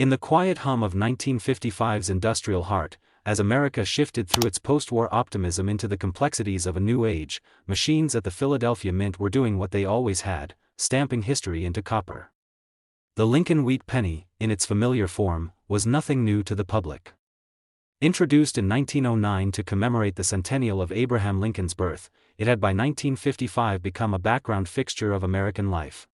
In the quiet hum of 1955's industrial heart, as America shifted through its post-war optimism into the complexities of a new age, machines at the Philadelphia Mint were doing what they always had, stamping history into copper. The Lincoln Wheat Penny, in its familiar form, was nothing new to the public. Introduced in 1909 to commemorate the centennial of Abraham Lincoln's birth, it had by 1955 become a background fixture of American life.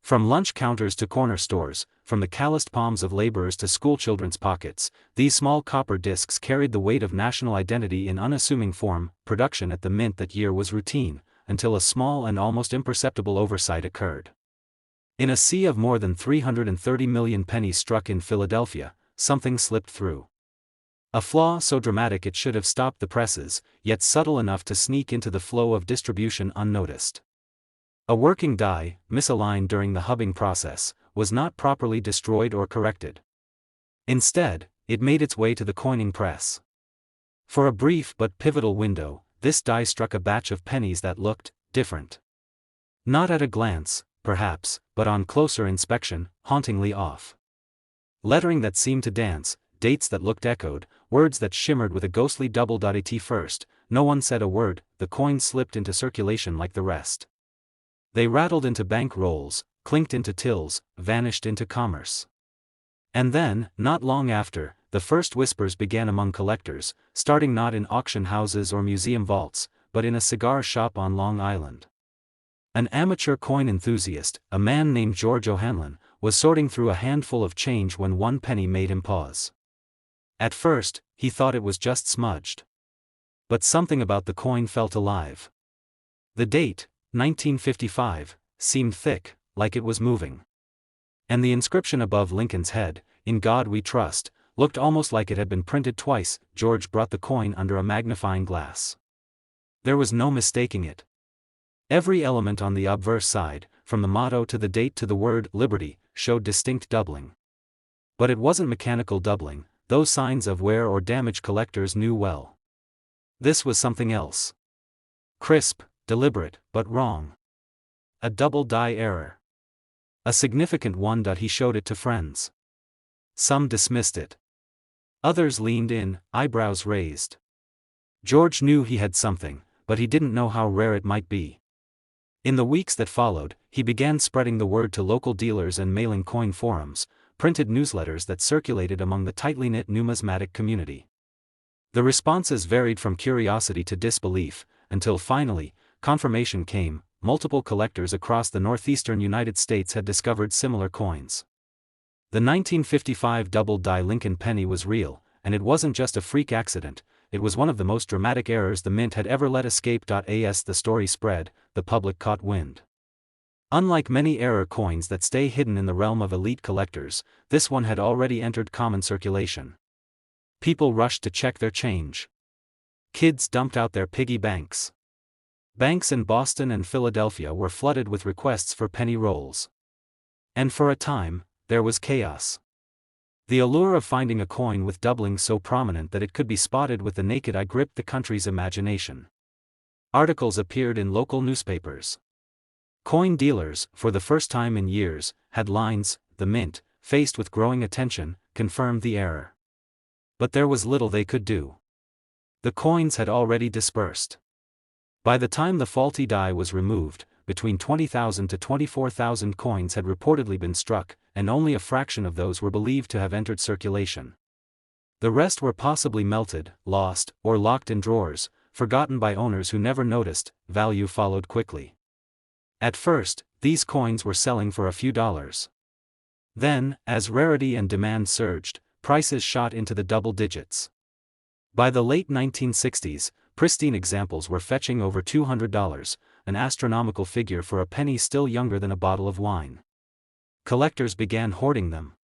From lunch counters to corner stores, from the calloused palms of laborers to schoolchildren's pockets, these small copper discs carried the weight of national identity in unassuming form. Production at the mint that year was routine, until a small and almost imperceptible oversight occurred. In a sea of more than 330 million pennies struck in Philadelphia, something slipped through. A flaw so dramatic it should have stopped the presses, yet subtle enough to sneak into the flow of distribution unnoticed. A working die, misaligned during the hubbing process, was not properly destroyed or corrected. Instead, it made its way to the coining press. For a brief but pivotal window, this die struck a batch of pennies that looked different. Not at a glance, perhaps, but on closer inspection, hauntingly off. Lettering that seemed to dance, dates that looked echoed, words that shimmered with a ghostly double. At first, no one said a word. The coins slipped into circulation like the rest. They rattled into bank rolls, clinked into tills, vanished into commerce. And then, not long after, the first whispers began among collectors, starting not in auction houses or museum vaults, but in a cigar shop on Long Island. An amateur coin enthusiast, a man named George O'Hanlon, was sorting through a handful of change when one penny made him pause. At first, he thought it was just smudged. But something about the coin felt alive. The date, 1955, seemed thick, like it was moving. And the inscription above Lincoln's head, "In God We Trust," looked almost like it had been printed twice. George brought the coin under a magnifying glass. There was no mistaking it. Every element on the obverse side, from the motto to the date to the word "Liberty," showed distinct doubling. But it wasn't mechanical doubling, those signs of wear or damage collectors knew well. This was something else. Crisp, deliberate, but wrong. A double die error. A significant one. He showed it to friends. Some dismissed it. Others leaned in, eyebrows raised. George knew he had something, but he didn't know how rare it might be. In the weeks that followed, he began spreading the word to local dealers and mailing coin forums, printed newsletters that circulated among the tightly knit numismatic community. The responses varied from curiosity to disbelief, until finally, confirmation came. Multiple collectors across the northeastern United States had discovered similar coins. The 1955 double-die Lincoln penny was real, and it wasn't just a freak accident, it was one of the most dramatic errors the mint had ever let escape. As the story spread, the public caught wind. Unlike many error coins that stay hidden in the realm of elite collectors, this one had already entered common circulation. People rushed to check their change. Kids dumped out their piggy banks. Banks in Boston and Philadelphia were flooded with requests for penny rolls. And for a time, there was chaos. The allure of finding a coin with doubling so prominent that it could be spotted with the naked eye gripped the country's imagination. Articles appeared in local newspapers. Coin dealers, for the first time in years, had lines. The mint, faced with growing attention, confirmed the error. But there was little they could do. The coins had already dispersed. By the time the faulty die was removed, between 20,000 to 24,000 coins had reportedly been struck, and only a fraction of those were believed to have entered circulation. The rest were possibly melted, lost, or locked in drawers, forgotten by owners who never noticed. Value followed quickly. At first, these coins were selling for a few dollars. Then, as rarity and demand surged, prices shot into the double digits. By the late 1960s, pristine examples were fetching over $200, an astronomical figure for a penny still younger than a bottle of wine. Collectors began hoarding them.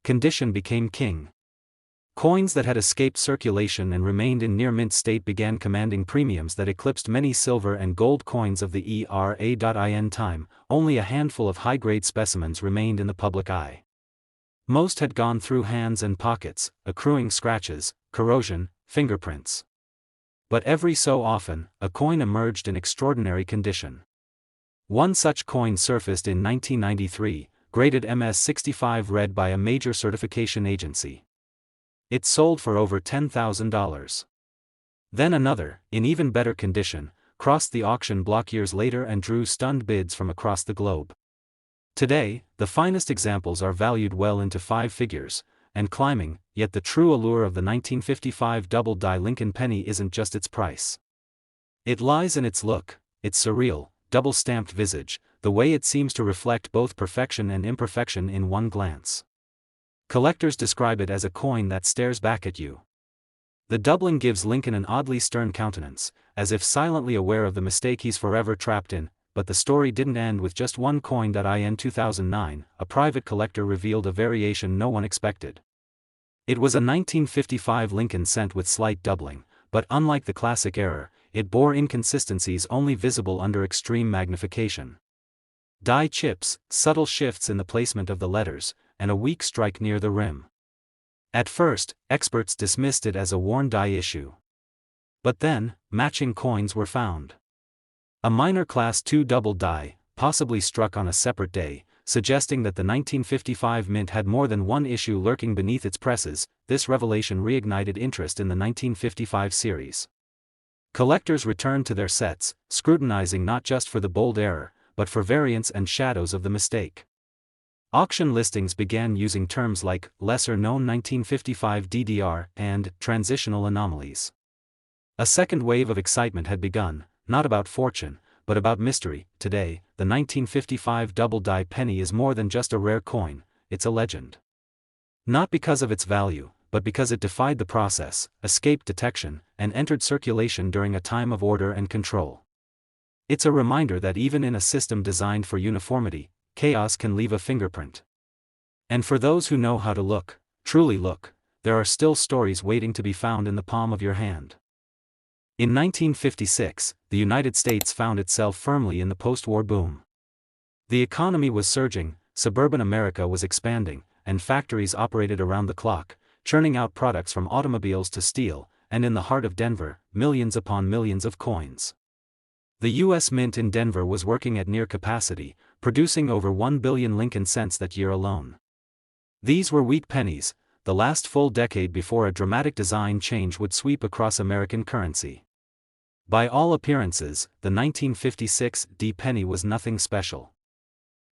Condition became king. Coins that had escaped circulation and remained in near-mint state began commanding premiums that eclipsed many silver and gold coins of the era. Time. Only a handful of high-grade specimens remained in the public eye. Most had gone through hands and pockets, accruing scratches, corrosion, fingerprints. But every so often, a coin emerged in extraordinary condition. One such coin surfaced in 1993, graded MS-65 read by a major certification agency. It sold for over $10,000. Then another, in even better condition, crossed the auction block years later and drew stunned bids from across the globe. Today, the finest examples are valued well into five figures, and climbing, yet the true allure of the 1955 double-die Lincoln penny isn't just its price. It lies in its look, its surreal, double-stamped visage, the way it seems to reflect both perfection and imperfection in one glance. Collectors describe it as a coin that stares back at you. The doubling gives Lincoln an oddly stern countenance, as if silently aware of the mistake he's forever trapped in, but the story didn't end with just one coin. In 2009, a private collector revealed a variation no one expected. It was a 1955 Lincoln cent with slight doubling, but unlike the classic error, it bore inconsistencies only visible under extreme magnification. Die chips, subtle shifts in the placement of the letters, and a weak strike near the rim. At first, experts dismissed it as a worn die issue. But then, matching coins were found. A minor Class II double die, possibly struck on a separate day, suggesting that the 1955 mint had more than one issue lurking beneath its presses. This revelation reignited interest in the 1955 series. Collectors returned to their sets, scrutinizing not just for the bold error, but for variants and shadows of the mistake. Auction listings began using terms like lesser-known 1955 DDR and transitional anomalies. A second wave of excitement had begun, not about fortune, but about mystery. Today, the 1955 double-die penny is more than just a rare coin, it's a legend. Not because of its value, but because it defied the process, escaped detection, and entered circulation during a time of order and control. It's a reminder that even in a system designed for uniformity, chaos can leave a fingerprint. And for those who know how to look, truly look, there are still stories waiting to be found in the palm of your hand. In 1956, the United States found itself firmly in the post-war boom. The economy was surging, suburban America was expanding, and factories operated around the clock, churning out products from automobiles to steel, and in the heart of Denver, millions upon millions of coins. The U.S. Mint in Denver was working at near capacity, producing over 1 billion Lincoln cents that year alone. These were wheat pennies, the last full decade before a dramatic design change would sweep across American currency. By all appearances, the 1956 D penny was nothing special.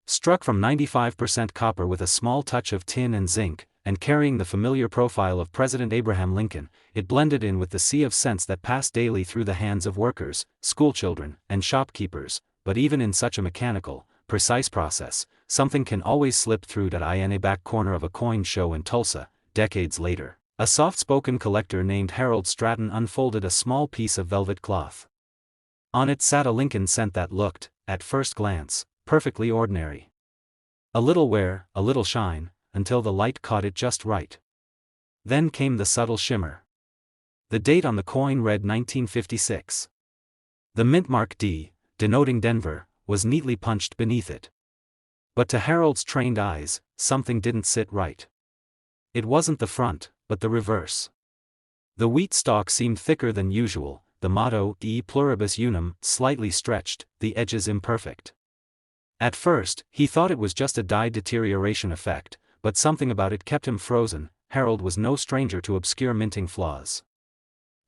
Struck from 95% copper with a small touch of tin and zinc, and carrying the familiar profile of President Abraham Lincoln, it blended in with the sea of cents that passed daily through the hands of workers, schoolchildren, and shopkeepers. But even in such a mechanical, precise process, something can always slip through. In a back corner of a coin show in Tulsa, decades later, a soft-spoken collector named Harold Stratton unfolded a small piece of velvet cloth. On it sat a Lincoln cent that looked, at first glance, perfectly ordinary. A little wear, a little shine, until the light caught it just right. Then came the subtle shimmer. The date on the coin read 1956. The mint mark D, denoting Denver, was neatly punched beneath it. But to Harold's trained eyes, something didn't sit right. It wasn't the front, but the reverse. The wheat stalk seemed thicker than usual, the motto E pluribus unum slightly stretched, the edges imperfect. At first, he thought it was just a die deterioration effect, but something about it kept him frozen. Harold was no stranger to obscure minting flaws.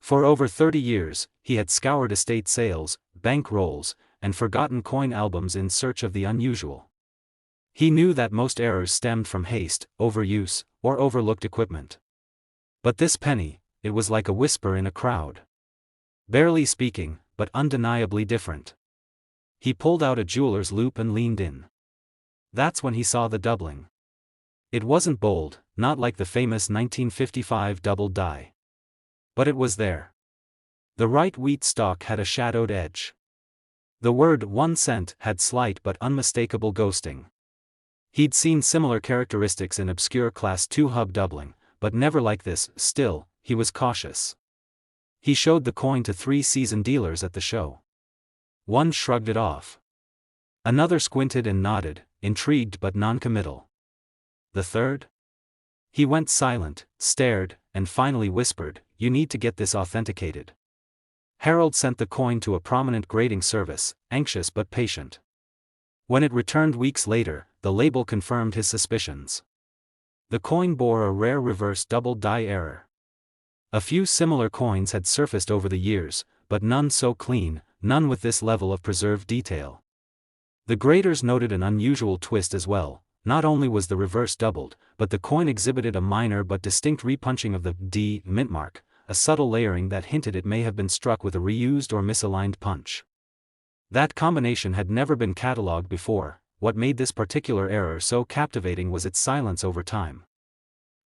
For over 30 years, he had scoured estate sales, bank rolls, and forgotten coin albums in search of the unusual. He knew that most errors stemmed from haste, overuse, or overlooked equipment. But this penny, it was like a whisper in a crowd. Barely speaking, but undeniably different. He pulled out a jeweler's loupe and leaned in. That's when he saw the doubling. It wasn't bold, not like the famous 1955 double die. But it was there. The right wheat stalk had a shadowed edge. The word 1 cent had slight but unmistakable ghosting. He'd seen similar characteristics in obscure Class II hub doubling, but never like this. Still, he was cautious. He showed the coin to 3 seasoned dealers at the show. One shrugged it off. Another squinted and nodded, intrigued but non-committal. The third? He went silent, stared, and finally whispered, "You need to get this authenticated." Harold sent the coin to a prominent grading service, anxious but patient. When it returned weeks later, the label confirmed his suspicions. The coin bore a rare reverse double die error. A few similar coins had surfaced over the years, but none so clean, none with this level of preserved detail. The graders noted an unusual twist as well. Not only was the reverse doubled, but the coin exhibited a minor but distinct repunching of the D mint mark, a subtle layering that hinted it may have been struck with a reused or misaligned punch. That combination had never been catalogued before. What made this particular error so captivating was its silence over time.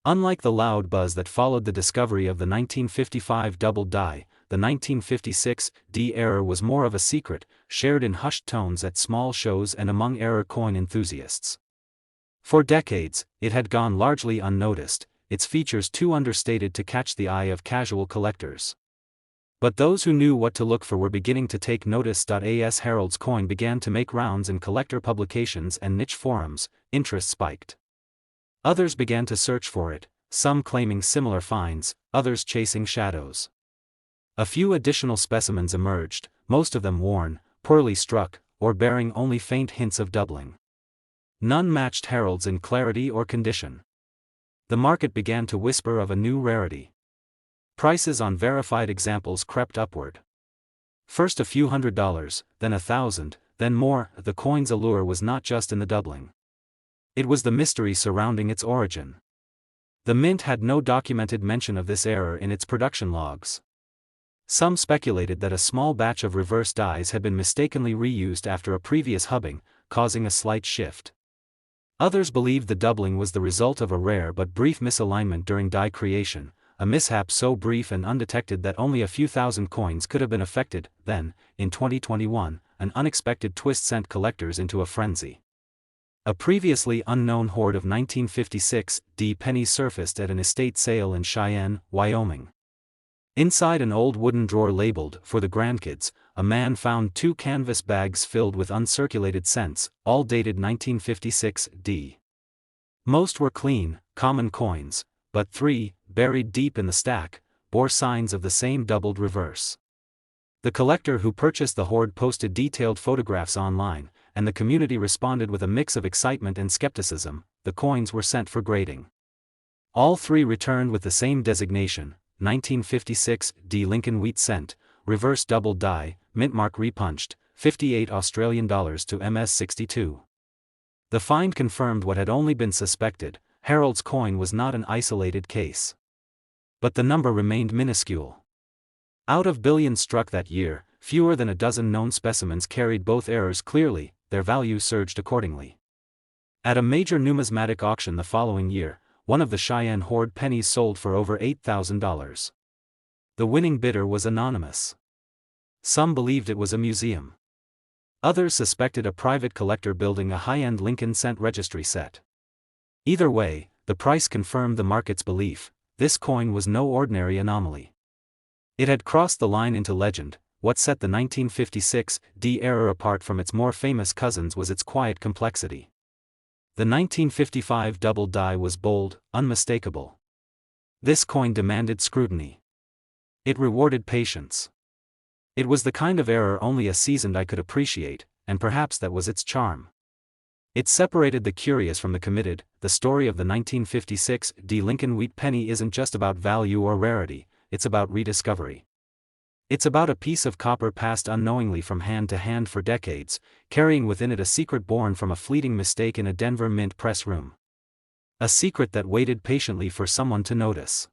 Unlike the loud buzz that followed the discovery of the 1955 double die, the 1956 D error was more of a secret, shared in hushed tones at small shows and among error coin enthusiasts. For decades, it had gone largely unnoticed, its features too understated to catch the eye of casual collectors. But those who knew what to look for were beginning to take notice. As Harold's coin began to make rounds in collector publications and niche forums, interest spiked. Others began to search for it, some claiming similar finds, others chasing shadows. A few additional specimens emerged, most of them worn, poorly struck, or bearing only faint hints of doubling. None matched Harold's in clarity or condition. The market began to whisper of a new rarity. Prices on verified examples crept upward. First a few $100s, then $1,000, then more. The coin's allure was not just in the doubling. It was the mystery surrounding its origin. The mint had no documented mention of this error in its production logs. Some speculated that a small batch of reverse dies had been mistakenly reused after a previous hubbing, causing a slight shift. Others believed the doubling was the result of a rare but brief misalignment during die creation, a mishap so brief and undetected that only a few thousand coins could have been affected. Then, in 2021, an unexpected twist sent collectors into a frenzy. A previously unknown hoard of 1956 D pennies surfaced at an estate sale in Cheyenne, Wyoming. Inside an old wooden drawer labeled, "For the Grandkids," a man found 2 canvas bags filled with uncirculated cents, all dated 1956 D. Most were clean, common coins, but 3, buried deep in the stack, bore signs of the same doubled reverse. The collector who purchased the hoard posted detailed photographs online, and the community responded with a mix of excitement and skepticism. The coins were sent for grading. All 3 returned with the same designation, 1956 D Lincoln Wheat Cent, reverse double die, mint mark repunched, $58 to MS62. The find confirmed what had only been suspected. Harold's coin was not an isolated case. But the number remained minuscule. Out of billions struck that year, fewer than a dozen known specimens carried both errors clearly. Their value surged accordingly. At a major numismatic auction the following year, one of the Cheyenne hoard pennies sold for over $8,000. The winning bidder was anonymous. Some believed it was a museum. Others suspected a private collector building a high-end Lincoln cent registry set. Either way, the price confirmed the market's belief: this coin was no ordinary anomaly. It had crossed the line into legend. What set the 1956 D error apart from its more famous cousins was its quiet complexity. The 1955 double die was bold, unmistakable. This coin demanded scrutiny. It rewarded patience. It was the kind of error only a seasoned eye could appreciate, and perhaps that was its charm. It separated the curious from the committed. The story of the 1956 D Lincoln Wheat Penny isn't just about value or rarity, it's about rediscovery. It's about a piece of copper passed unknowingly from hand to hand for decades, carrying within it a secret born from a fleeting mistake in a Denver mint press room. A secret that waited patiently for someone to notice.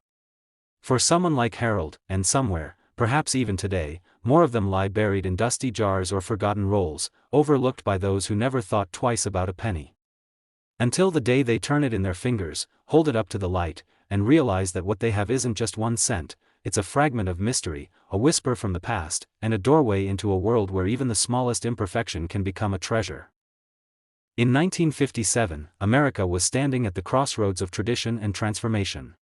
For someone like Harold, and somewhere, perhaps even today, more of them lie buried in dusty jars or forgotten rolls, overlooked by those who never thought twice about a penny. Until the day they turn it in their fingers, hold it up to the light, and realize that what they have isn't just 1 cent, it's a fragment of mystery, a whisper from the past, and a doorway into a world where even the smallest imperfection can become a treasure. In 1957, America was standing at the crossroads of tradition and transformation.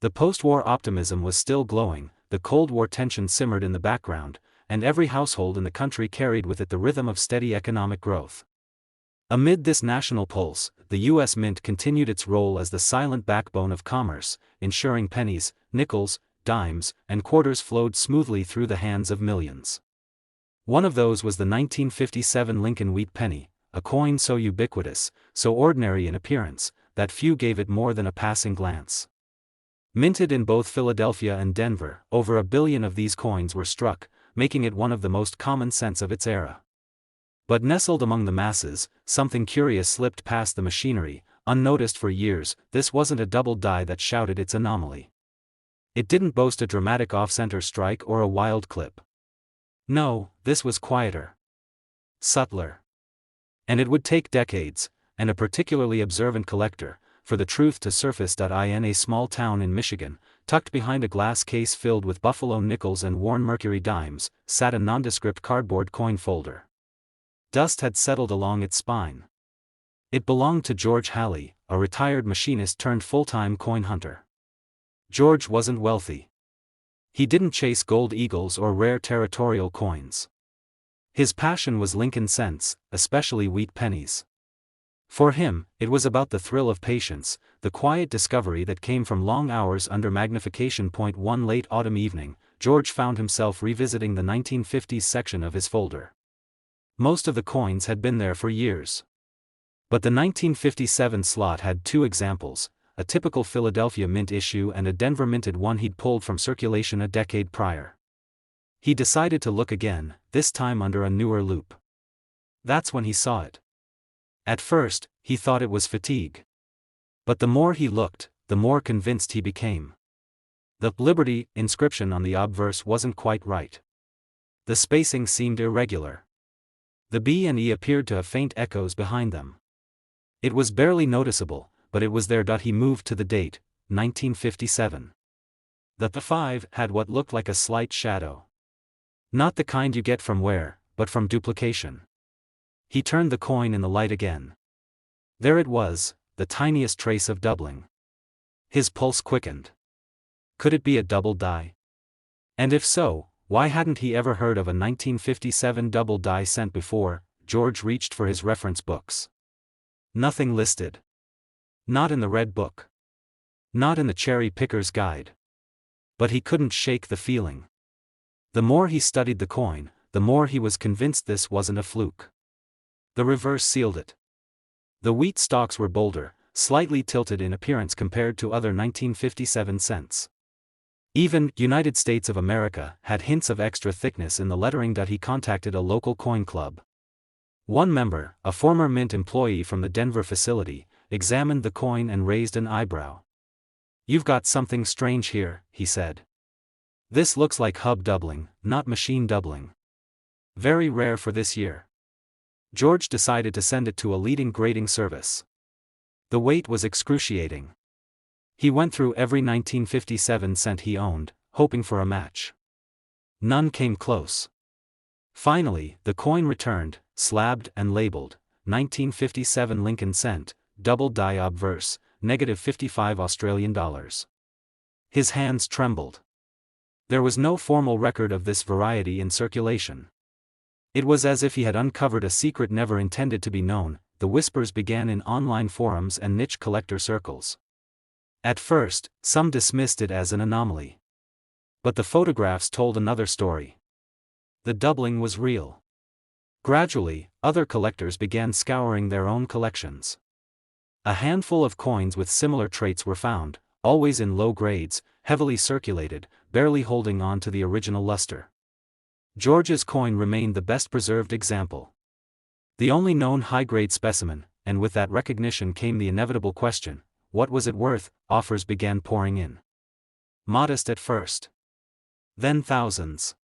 The post-war optimism was still glowing, the Cold War tension simmered in the background, and every household in the country carried with it the rhythm of steady economic growth. Amid this national pulse, the U.S. Mint continued its role as the silent backbone of commerce, ensuring pennies, nickels, dimes, and quarters flowed smoothly through the hands of millions. One of those was the 1957 Lincoln Wheat Penny, a coin so ubiquitous, so ordinary in appearance, that few gave it more than a passing glance. Minted in both Philadelphia and Denver, over 1 billion of these coins were struck, making it one of the most common cents of its era. But nestled among the masses, something curious slipped past the machinery, unnoticed for years. This wasn't a double die that shouted its anomaly. It didn't boast a dramatic off-center strike or a wild clip. No, this was quieter, subtler. And it would take decades, and a particularly observant collector, for the truth to surface. In a small town in Michigan, tucked behind a glass case filled with buffalo nickels and worn mercury dimes, sat a nondescript cardboard coin folder. Dust had settled along its spine. It belonged to George Halley, a retired machinist turned full-time coin hunter. George wasn't wealthy. He didn't chase gold eagles or rare territorial coins. His passion was Lincoln cents, especially wheat pennies. For him, it was about the thrill of patience, the quiet discovery that came from long hours under magnification. One late autumn evening, George found himself revisiting the 1950s section of his folder. Most of the coins had been there for years. But the 1957 slot had 2 examples, a typical Philadelphia mint issue and a Denver minted one he'd pulled from circulation a decade prior. He decided to look again, this time under a newer loupe. That's when he saw it. At first, he thought it was fatigue. But the more he looked, the more convinced he became. The Liberty inscription on the obverse wasn't quite right. The spacing seemed irregular. The B and E appeared to have faint echoes behind them. It was barely noticeable, but it was there. He moved to the date, 1957. The 5 had what looked like a slight shadow. Not the kind you get from wear, but from duplication. He turned the coin in the light again. There it was, the tiniest trace of doubling. His pulse quickened. Could it be a double die? And if so, why hadn't he ever heard of a 1957 double die cent before? George reached for his reference books. Nothing listed. Not in the Red Book. Not in the Cherry Picker's Guide. But he couldn't shake the feeling. The more he studied the coin, the more he was convinced this wasn't a fluke. The reverse sealed it. The wheat stalks were bolder, slightly tilted in appearance compared to other 1957 cents. Even United States of America had hints of extra thickness in the lettering. He contacted a local coin club. One member, a former mint employee from the Denver facility, examined the coin and raised an eyebrow. "You've got something strange here," he said. "This looks like hub doubling, not machine doubling. Very rare for this year." George decided to send it to a leading grading service. The wait was excruciating. He went through every 1957 cent he owned, hoping for a match. None came close. Finally, the coin returned, slabbed and labeled, 1957 Lincoln cent, double die obverse, -55 Australian dollars. His hands trembled. There was no formal record of this variety in circulation. It was as if he had uncovered a secret never intended to be known. The whispers began in online forums and niche collector circles. At first, some dismissed it as an anomaly. But the photographs told another story. The doubling was real. Gradually, other collectors began scouring their own collections. A handful of coins with similar traits were found, always in low grades, heavily circulated, barely holding on to the original luster. George's coin remained the best preserved example. The only known high-grade specimen, and with that recognition came the inevitable question, what was it worth? Offers began pouring in. Modest at first. Then thousands.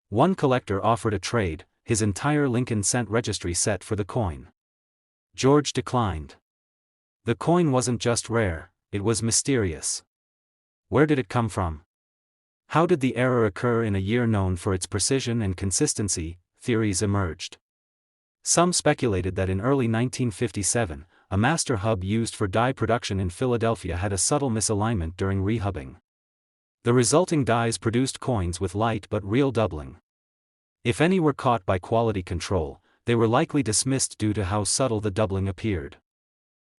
One collector offered a trade, his entire Lincoln cent registry set for the coin. George declined. The coin wasn't just rare, it was mysterious. Where did it come from? How did the error occur in a year known for its precision and consistency? Theories emerged. Some speculated that in early 1957, a master hub used for die production in Philadelphia had a subtle misalignment during rehubbing. The resulting dies produced coins with light but real doubling. If any were caught by quality control, they were likely dismissed due to how subtle the doubling appeared.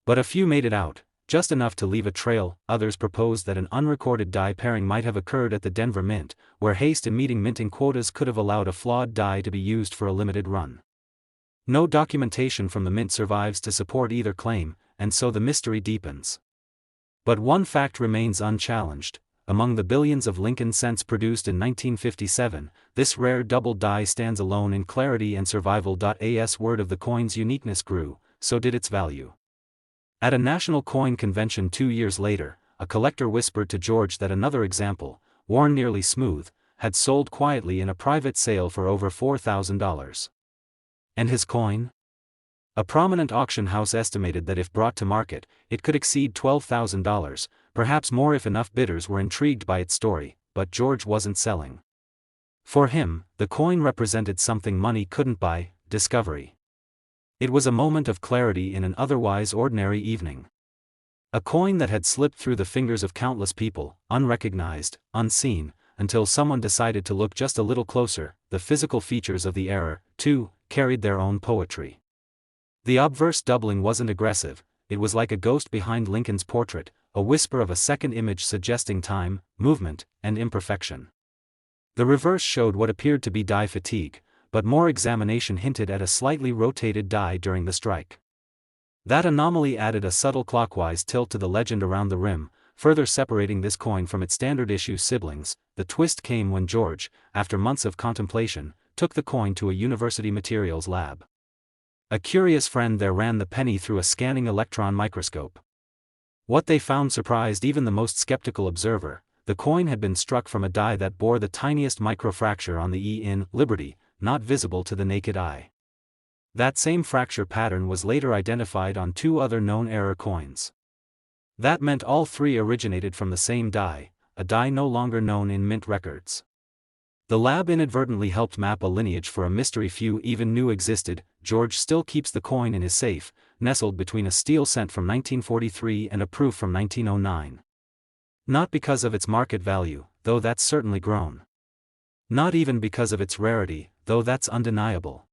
But a few made it out, just enough to leave a trail. Others proposed that an unrecorded die pairing might have occurred at the Denver Mint, where haste in meeting minting quotas could have allowed a flawed die to be used for a limited run. No documentation from the mint survives to support either claim, and so the mystery deepens. But one fact remains unchallenged. Among the billions of Lincoln cents produced in 1957, this rare double die stands alone in clarity and survival. As word of the coin's uniqueness grew, so did its value. At a national coin convention 2 years later, a collector whispered to George that another example, worn nearly smooth, had sold quietly in a private sale for over $4,000. And his coin? A prominent auction house estimated that if brought to market, it could exceed $12,000, perhaps more if enough bidders were intrigued by its story, but George wasn't selling. For him, the coin represented something money couldn't buy: discovery. It was a moment of clarity in an otherwise ordinary evening. A coin that had slipped through the fingers of countless people, unrecognized, unseen, until someone decided to look just a little closer. The physical features of the error, too, carried their own poetry. The obverse doubling wasn't aggressive, it was like a ghost behind Lincoln's portrait, a whisper of a second image suggesting time, movement, and imperfection. The reverse showed what appeared to be die fatigue, but more examination hinted at a slightly rotated die during the strike. That anomaly added a subtle clockwise tilt to the legend around the rim, further separating this coin from its standard issue siblings. The twist came when George, after months of contemplation, took the coin to a university materials lab. A curious friend there ran the penny through a scanning electron microscope. What they found surprised even the most skeptical observer: the coin had been struck from a die that bore the tiniest microfracture on the E in Liberty, not visible to the naked eye. That same fracture pattern was later identified on 2 other known error coins. That meant all 3 originated from the same die, a die no longer known in mint records. The lab inadvertently helped map a lineage for a mystery few even knew existed. George still keeps the coin in his safe, nestled between a steel cent from 1943 and a proof from 1909. Not because of its market value, though that's certainly grown. Not even because of its rarity, though that's undeniable.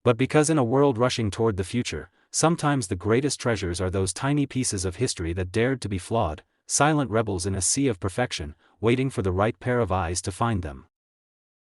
But because in a world rushing toward the future, sometimes the greatest treasures are those tiny pieces of history that dared to be flawed, silent rebels in a sea of perfection, waiting for the right pair of eyes to find them.